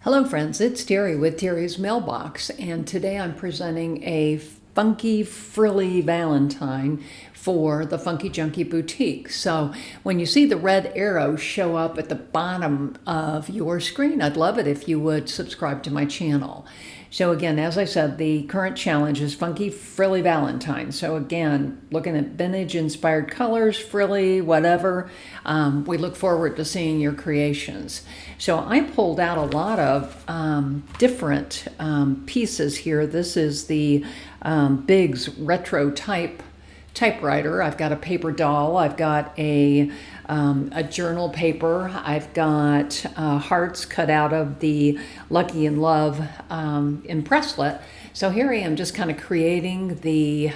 Hello friends, it's Terry with Terry's Mailbox, and today I'm presenting a funky frilly Valentine for the Funky Junkie Boutique. So when you see the red arrow show up at the bottom of your screen, I'd love it if you would subscribe to my channel. So again, as I said, the current challenge is Funky Frilly Valentine. So again, looking at vintage inspired colors, frilly, whatever. We look forward to seeing your creations. So I pulled out a lot of different pieces here. This is the Biggs retro typewriter. I've got a paper doll. I've got a journal paper. I've got hearts cut out of the Lucky in Love impresslet. So here I am just kind of creating the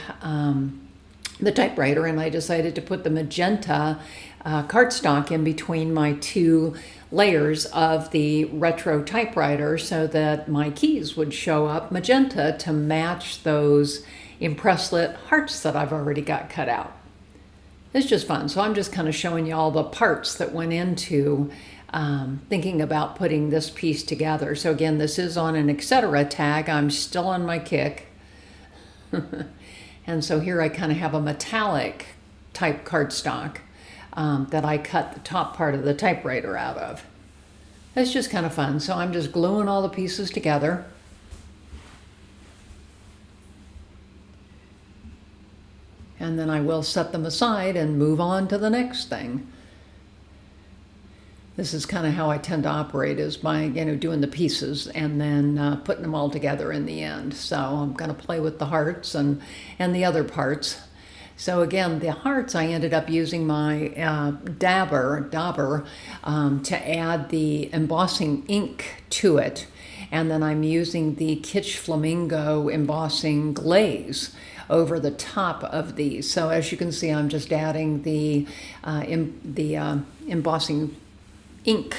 typewriter, and I decided to put the magenta cardstock in between my two layers of the retro typewriter so that my keys would show up magenta to match those impresslet hearts that I've already got cut out. It's just fun. So I'm just kind of showing you all the parts that went into thinking about putting this piece together. So again, this is on an Etcetera tag. I'm still on my kick. And so here I kind of have a metallic type cardstock that I cut the top part of the typewriter out of. It's just kind of fun. So I'm just gluing all the pieces together. And then I will set them aside and move on to the next thing. This is kind of how I tend to operate, is by doing the pieces and then putting them all together in the end. So I'm going to play with the hearts and the other parts. So again, the hearts, I ended up using my dauber to add the embossing ink to it. And then I'm using the Kitsch Flamingo embossing glaze over the top of these. So as you can see, I'm just adding the embossing ink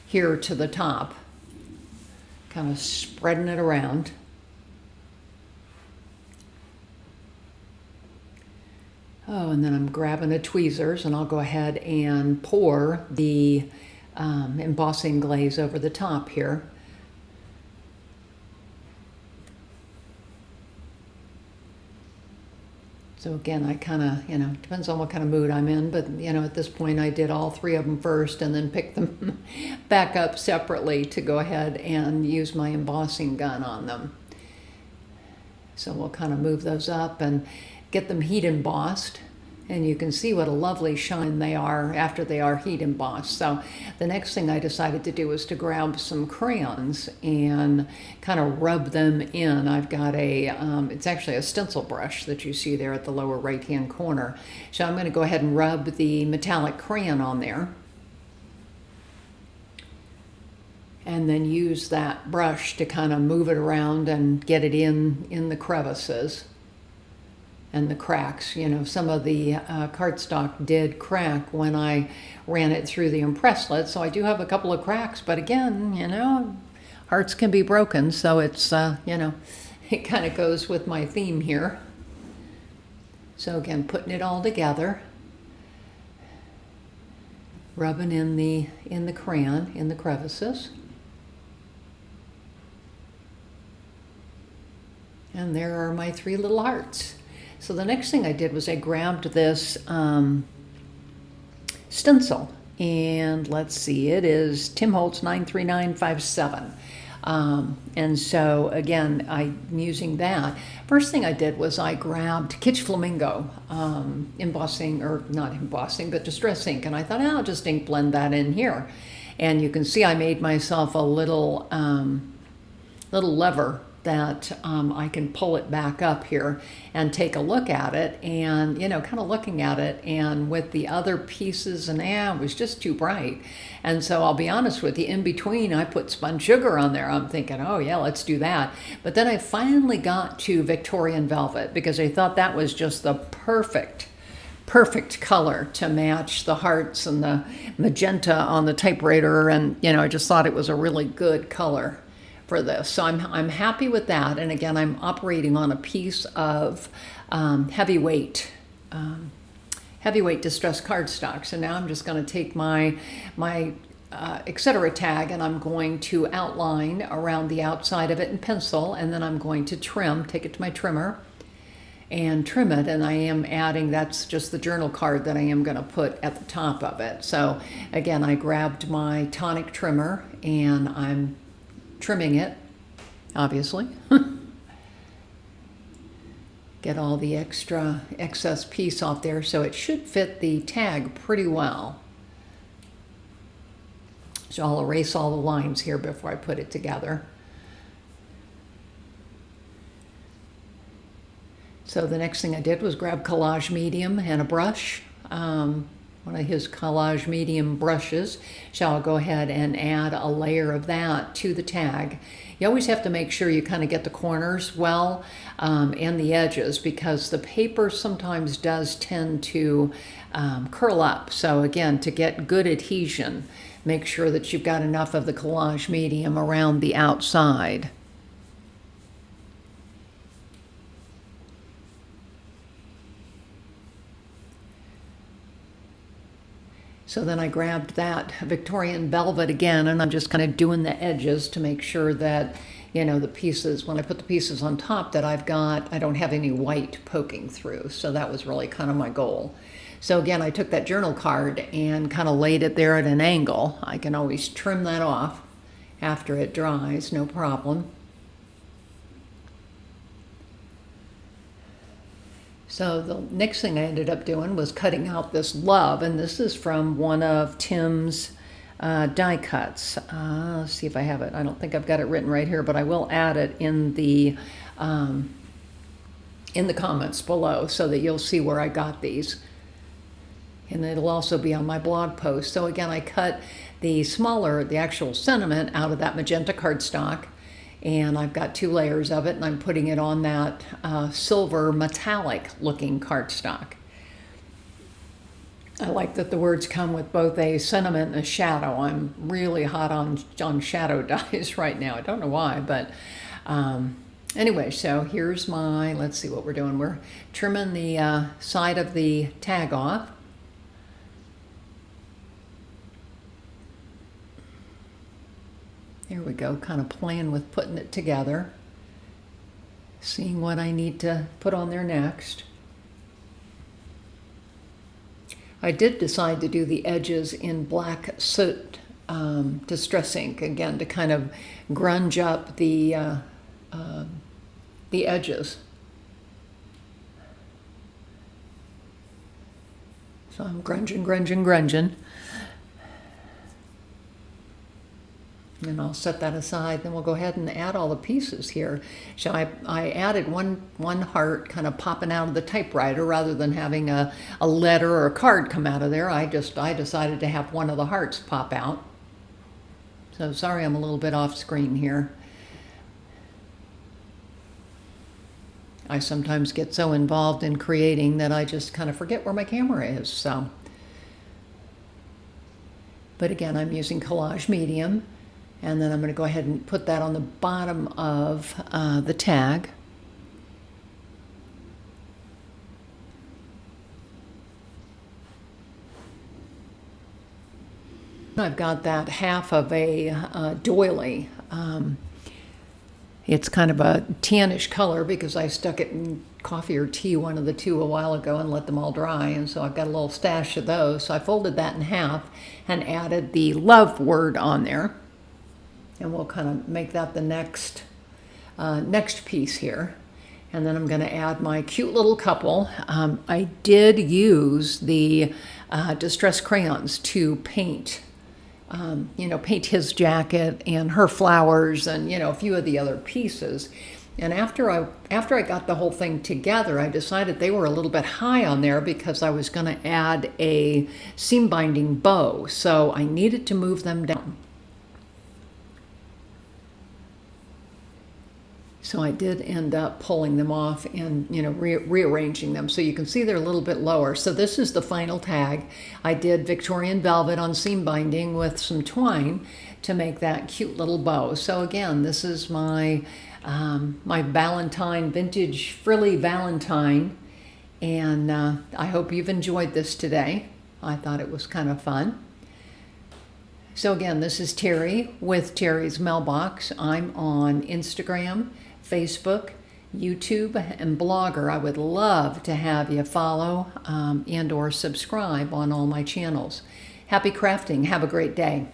here to the top, kind of spreading it around. Oh, and then I'm grabbing the tweezers, and I'll go ahead and pour the embossing glaze over the top here. So again, I kind of, depends on what kind of mood I'm in, but at this point I did all three of them first and then picked them back up separately to go ahead and use my embossing gun on them. So we'll kind of move those up and get them heat embossed. And you can see what a lovely shine they are after they are heat embossed. So the next thing I decided to do was to grab some crayons and kind of rub them in. I've got it's actually a stencil brush that you see there at the lower right hand corner. So I'm going to go ahead and rub the metallic crayon on there. And then use that brush to kind of move it around and get it in the crevices and the cracks. Some of the cardstock did crack when I ran it through the impresslet, so I do have a couple of cracks, but again, hearts can be broken, so it's, it kind of goes with my theme here. So again, putting it all together, rubbing in the crayon in the crevices. And there are my three little hearts. So the next thing I did was I grabbed this stencil, and let's see, it is Tim Holtz 93957. And so again, I'm using that. First thing I did was I grabbed Kitsch Flamingo embossing, or not embossing, but distress ink, and I thought, I'll just ink blend that in here. And you can see I made myself a little lever that I can pull it back up here and take a look at it, and kind of looking at it, and with the other pieces, and it was just too bright. And so I'll be honest with you, in between I put spun sugar on there. I'm thinking, oh yeah, let's do that. But then I finally got to Victorian Velvet, because I thought that was just the perfect color to match the hearts and the magenta on the typewriter, and I just thought it was a really good color for this. So I'm happy with that. And again, I'm operating on a piece of heavyweight distress cardstock. So now I'm just going to take my Etcetera Tag, and I'm going to outline around the outside of it in pencil, and then I'm going to take it to my trimmer and trim it. And I am adding, that's just the journal card that I am going to put at the top of it. So again, I grabbed my tonic trimmer and I'm trimming it, obviously. Get all the excess piece off there, so it should fit the tag pretty well. So I'll erase all the lines here before I put it together. So the next thing I did was grab Collage Medium and a brush, one of his Collage Medium brushes. So I'll go ahead and add a layer of that to the tag. You always have to make sure you kind of get the corners well and the edges, because the paper sometimes does tend to curl up. So again, to get good adhesion, make sure that you've got enough of the Collage Medium around the outside. So then I grabbed that Victorian velvet again, and I'm just kind of doing the edges to make sure that, you know, the pieces, when I put the pieces on top, that I don't have any white poking through. So that was really kind of my goal. So again, I took that journal card and kind of laid it there at an angle. I can always trim that off after it dries, no problem. So the next thing I ended up doing was cutting out this love, and this is from one of Tim's die cuts. Let's see if I have it. I don't think I've got it written right here, but I will add it in the comments below so that you'll see where I got these. And it'll also be on my blog post. So again, I cut the actual sentiment out of that magenta cardstock, and I've got 2 layers of it, and I'm putting it on that silver metallic looking cardstock. I like that the words come with both a sentiment and a shadow. I'm really hot on shadow dies right now. I don't know why, but anyway, so here's let's see what we're doing. We're trimming the side of the tag off. There we go, kind of playing with putting it together, seeing what I need to put on there next. I did decide to do the edges in black soot distress ink, again, to kind of grunge up the edges. So I'm grunging. And I'll set that aside. Then we'll go ahead and add all the pieces here. So I added one heart kind of popping out of the typewriter rather than having a letter or a card come out of there. I decided to have one of the hearts pop out. So sorry I'm a little bit off screen here. I sometimes get so involved in creating that I just kind of forget where my camera is. So, but again, I'm using Collage Medium. And then I'm going to go ahead and put that on the bottom of the tag. I've got that half of a doily. It's kind of a tannish color because I stuck it in coffee or tea, one of the two, a while ago, and let them all dry. And so I've got a little stash of those. So I folded that in half and added the love word on there. And we'll kind of make that the next piece here. And then I'm going to add my cute little couple. I did use the distress crayons to paint, paint his jacket and her flowers and, a few of the other pieces. And after I got the whole thing together, I decided they were a little bit high on there because I was going to add a seam binding bow. So I needed to move them down. So I did end up pulling them off and, rearranging them. So you can see they're a little bit lower. So this is the final tag. I did Victorian velvet on seam binding with some twine to make that cute little bow. So again, this is my Valentine, vintage frilly Valentine. And I hope you've enjoyed this today. I thought it was kind of fun. So again, this is Terry with Terry's Mailbox. I'm on Instagram, Facebook, YouTube, and Blogger. I would love to have you follow and or subscribe on all my channels. Happy crafting. Have a great day.